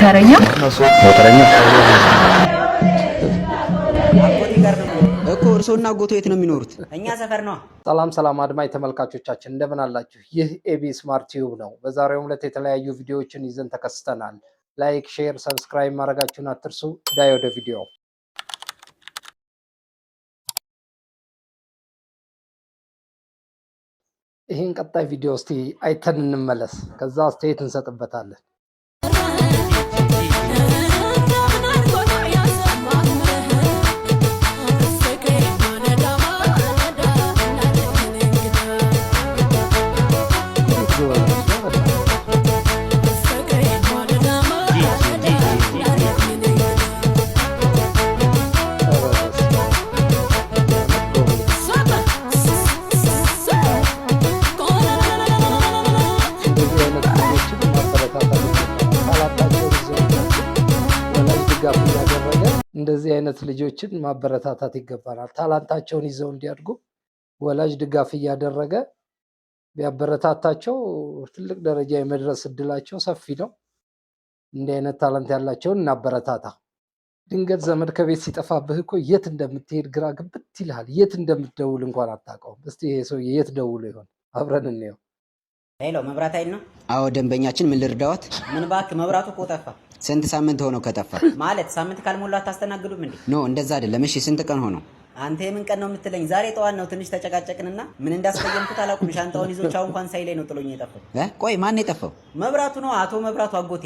ሞተረኛ እኮ እርሶና አጎቶ የት ነው የሚኖሩት? እኛ ሰፈር ነው። ሰላም አድማጭ ተመልካቾቻችን እንደምን አላችሁ? ይህ ኤቢ ስማርት ቲዩብ ነው። በዛሬው ዕለት የተለያዩ ቪዲዮዎችን ይዘን ተከስተናል። ላይክ፣ ሼር፣ ሰብስክራይብ ማድረጋችሁን አትርሱ። ዳይ ወደ ቪዲዮ። ይህን ቀጣይ ቪዲዮ እስቲ አይተን እንመለስ። ከዛ አስተያየት እንሰጥበታለን። እንደዚህ አይነት ልጆችን ማበረታታት ይገባናል። ታላንታቸውን ይዘው እንዲያድጉ ወላጅ ድጋፍ እያደረገ ቢያበረታታቸው ትልቅ ደረጃ የመድረስ እድላቸው ሰፊ ነው። እንዲህ አይነት ታላንት ያላቸውን እናበረታታ። ድንገት ዘመድ ከቤት ሲጠፋብህ እኮ የት እንደምትሄድ ግራ ግብት ይልሃል። የት እንደምትደውል እንኳን አታውቀውም። እስቲ ይሄ ሰውዬ የት ደውሎ ይሆን? አብረን እንየው። ሄሎ፣ መብራት ኃይል ነው? አዎ ደንበኛችን፣ ምን ልርዳዎት? ምን እባክህ፣ መብራቱ እኮ ጠፋ። ስንት ሳምንት ሆነው ከጠፋ? ማለት ሳምንት ካልሞላ አታስተናግዱም እንዴ? ኖ እንደዛ አይደለም። እሺ ስንት ቀን ሆነው? አንተ የምን ቀን ነው የምትለኝ? ዛሬ ጠዋት ነው። ትንሽ ተጨቃጨቅንና ምን እንዳስቀየምኩት አላውቅም። ሻንጣውን ይዞ ቻው እንኳን ሳይለኝ ነው ጥሎኝ የጠፋው። ቆይ ማን የጠፋው? መብራቱ ነው። አቶ መብራቱ አጎቴ።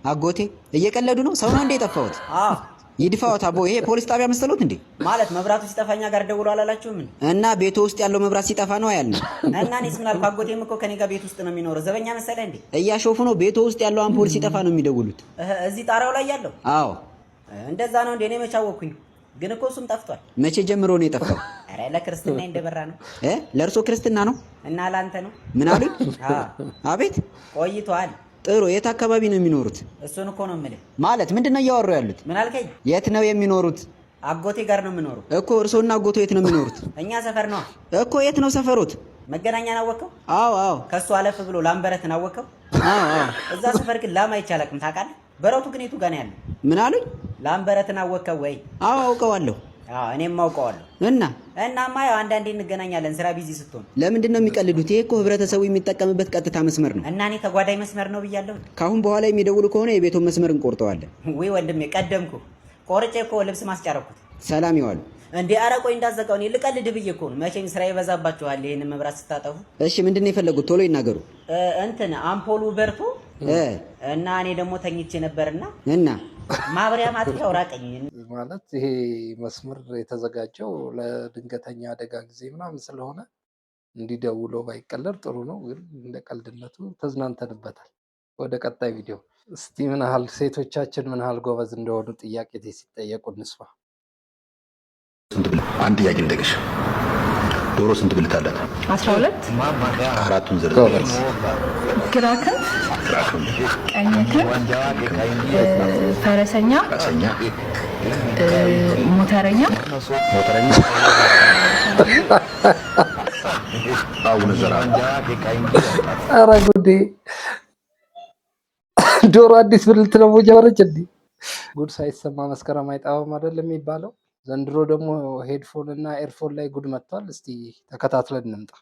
አጎቴ? እየቀለዱ ነው? ሰው ነው እንደ የጠፋሁት? አዎ ይድፋዎት አቦ። ይሄ ፖሊስ ጣቢያ መሰሎት እንዴ? ማለት መብራቱ ሲጠፋኛ ጋር ደውሎ አላላችሁም? እና ቤቱ ውስጥ ያለው መብራት ሲጠፋ ነው ያልነው። እና እኔስ ምን አልኩ? አጎቴም እኮ ከኔ ጋር ቤት ውስጥ ነው የሚኖረው። ዘበኛ መሰለህ እንዴ? እያሾፉ ነው። ቤቱ ውስጥ ያለው አምፖል ሲጠፋ ነው የሚደውሉት። እዚህ ጣራው ላይ ያለው? አዎ እንደዛ ነው እንዴ? እኔ መች አወኩኝ? ግን እኮ እሱም ጠፍቷል። መቼ ጀምሮ ነው የጠፋው? አረ ለክርስትና እንደበራ ነው። ለእርሶ ክርስትና ነው? እና ላንተ ነው? ምን አሉኝ? አቤት ቆይቷል። ጥሩ። የት አካባቢ ነው የሚኖሩት? እሱን እኮ ነው የምልህ። ማለት ምንድነው እያወሩ ያሉት? ምን አልከኝ? የት ነው የሚኖሩት? አጎቴ ጋር ነው የምኖረው እኮ። እርሶና አጎቶ የት ነው የሚኖሩት? እኛ ሰፈር ነው እኮ። የት ነው ሰፈሮት? መገናኛን አወቀው? አዎ። ከሱ አለፍ ብሎ ላምበረትን አወቀው? አዎ። እዛ ሰፈር ግን ላም አይቻለቅም ታውቃለህ? በረቱ ግን የቱ ጋር ነው ያለው? ምን አሉኝ? ላምበረትን አወቀው ወይ? አዎ አውቀዋለሁ። እኔም አውቀዋለሁ። እናማ ያው አንዳንዴ እንገናኛለን ስራ ቢዚ ስትሆን። ለምንድን ነው የሚቀልዱት? ይሄ እኮ ህብረተሰቡ የሚጠቀምበት ቀጥታ መስመር ነው። እና እኔ ተጓዳኝ መስመር ነው ብያለሁ። ካሁን በኋላ የሚደውሉ ከሆነ የቤቱን መስመር እንቆርጠዋለን። ወይ ወንድሜ፣ ቀደምኩ። ቆርጬ እኮ ልብስ ማስጫረኩት። ሰላም ይዋሉ እንዴ። ኧረ ቆይ እንዳዘጋው። እኔ ልቀልድ ብዬ እኮ ነው። መቼም ስራ ይበዛባችኋል ይሄንን መብራት ስታጠፉ። እሺ ምንድን ነው የፈለጉት? ቶሎ ይናገሩ። አምፖሉ በርቶ እና እኔ ደግሞ ተኝቼ ነበርና ማብሪያ ማጥፊያው ራቀኝ። ማለት ይሄ መስመር የተዘጋጀው ለድንገተኛ አደጋ ጊዜ ምናምን ስለሆነ እንዲደውሎ ባይቀለር ጥሩ ነው። ግን እንደ ቀልድነቱ ተዝናንተንበታል። ወደ ቀጣይ ቪዲዮ እስቲ ምን ያህል ሴቶቻችን ምን ያህል ጎበዝ እንደሆኑ ጥያቄ ሲጠየቁ እንስማ። አንድ ጥያቄ እንደገሽ ዶሮ ስንት ብልት አላት? 12 አራቱን ዝርዝር። ግራ ክንፍ፣ ቀኝ ክንፍ፣ ፈረሰኛ፣ ሞተረኛ። አቡነ ዘራ። ኧረ ጉዴ! ዶሮ አዲስ ብልት ነው ጀመረች እንዴ? ጉድ ሳይሰማ መስከረም አይጠባም አይደል የሚባለው? ዘንድሮ ደግሞ ሄድፎን እና ኤርፎን ላይ ጉድ መጥቷል። እስቲ ተከታትለን እንምጣ።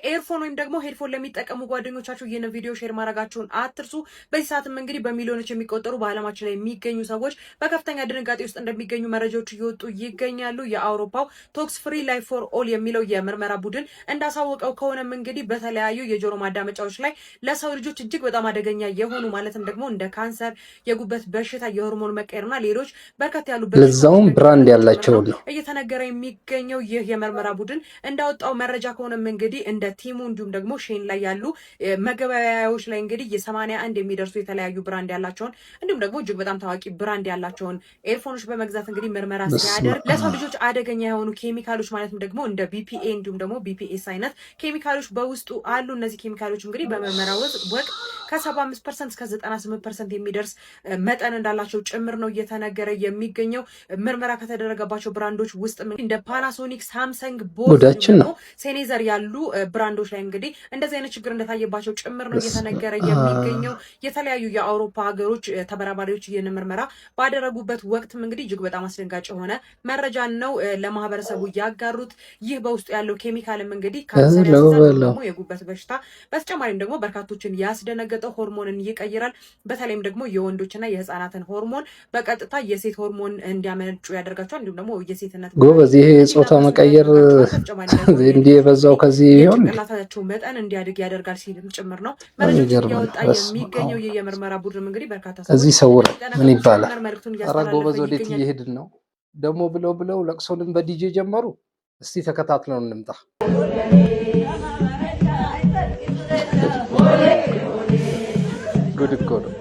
ኤርፎን ወይም ደግሞ ሄድፎን ለሚጠቀሙ ጓደኞቻችሁ ይህንን ቪዲዮ ሼር ማድረጋችሁን አትርሱ። በዚህ ሰዓትም እንግዲህ በሚሊዮኖች የሚቆጠሩ በዓለማችን ላይ የሚገኙ ሰዎች በከፍተኛ ድንጋጤ ውስጥ እንደሚገኙ መረጃዎች እየወጡ ይገኛሉ። የአውሮፓው ቶክስ ፍሪ ላይፍ ፎር ኦል የሚለው የምርመራ ቡድን እንዳሳወቀው ከሆነም እንግዲህ በተለያዩ የጆሮ ማዳመጫዎች ላይ ለሰው ልጆች እጅግ በጣም አደገኛ የሆኑ ማለትም ደግሞ እንደ ካንሰር፣ የጉበት በሽታ፣ የሆርሞን መቀየርና ሌሎች በርከት ያሉ ለዛውም ብራንድ ያላቸው ነው እየተነገረ የሚገኘው። ይህ የምርመራ ቡድን እንዳወጣው መረጃ ከሆነም እንግዲህ እንደ ቲሙ እንዲሁም ደግሞ ሼን ላይ ያሉ መገበያያዎች ላይ እንግዲህ የ81 የሚደርሱ የተለያዩ ብራንድ ያላቸውን እንዲሁም ደግሞ እጅግ በጣም ታዋቂ ብራንድ ያላቸውን ኤርፎኖች በመግዛት እንግዲህ ምርመራ ሲያደርግ ለሰው ልጆች አደገኛ የሆኑ ኬሚካሎች ማለትም ደግሞ እንደ ቢፒኤ እንዲሁም ደግሞ ቢፒኤስ አይነት ኬሚካሎች በውስጡ አሉ። እነዚህ ኬሚካሎች እንግዲህ በምርመራ ወቅት ከ75% እስከ 98% የሚደርስ መጠን እንዳላቸው ጭምር ነው እየተነገረ የሚገኘው። ምርመራ ከተደረገባቸው ብራንዶች ውስጥ እንደ ፓናሶኒክ፣ ሳምሰንግ፣ ቦት፣ ሴኔዘር ያሉ ብራንዶች ላይ እንግዲህ እንደዚህ አይነት ችግር እንደታየባቸው ጭምር ነው እየተነገረ የሚገኘው። የተለያዩ የአውሮፓ ሀገሮች ተመራማሪዎች ይህን ምርመራ ባደረጉበት ወቅትም እንግዲህ እጅግ በጣም አስደንጋጭ የሆነ መረጃ ነው ለማህበረሰቡ ያጋሩት። ይህ በውስጡ ያለው ኬሚካልም እንግዲህ ካንሰር ያስከትላል፣ የጉበት በሽታ በተጨማሪም ደግሞ በርካቶችን ያስደነገጠው ሆርሞንን ይቀይራል። በተለይም ደግሞ የወንዶችና የህፃናትን ሆርሞን በቀጥታ የሴት ሆርሞን እንዲያመነጩ ያደርጋቸዋል። እንዲሁም ደግሞ የሴትነት ጎበዝ ይሄ ጾታ መቀየር እንዲህ የበዛው ከዚህ ይሆን ጭንቅላታቸው መጠን እንዲያድግ ያደርጋል ሲልም ጭምር ነው መረጃ እያወጣ የሚገኘው። የምርመራ ቡድን እንግዲህ በርካታ እዚህ ሰውር ምን ይባላል? ኧረ ጎበዝ ወዴት እየሄድን ነው ደግሞ ብለው ለቅሶንም በዲጄ ጀመሩ። እስቲ ተከታትለው እንምጣ። ጉድ እኮ ነው።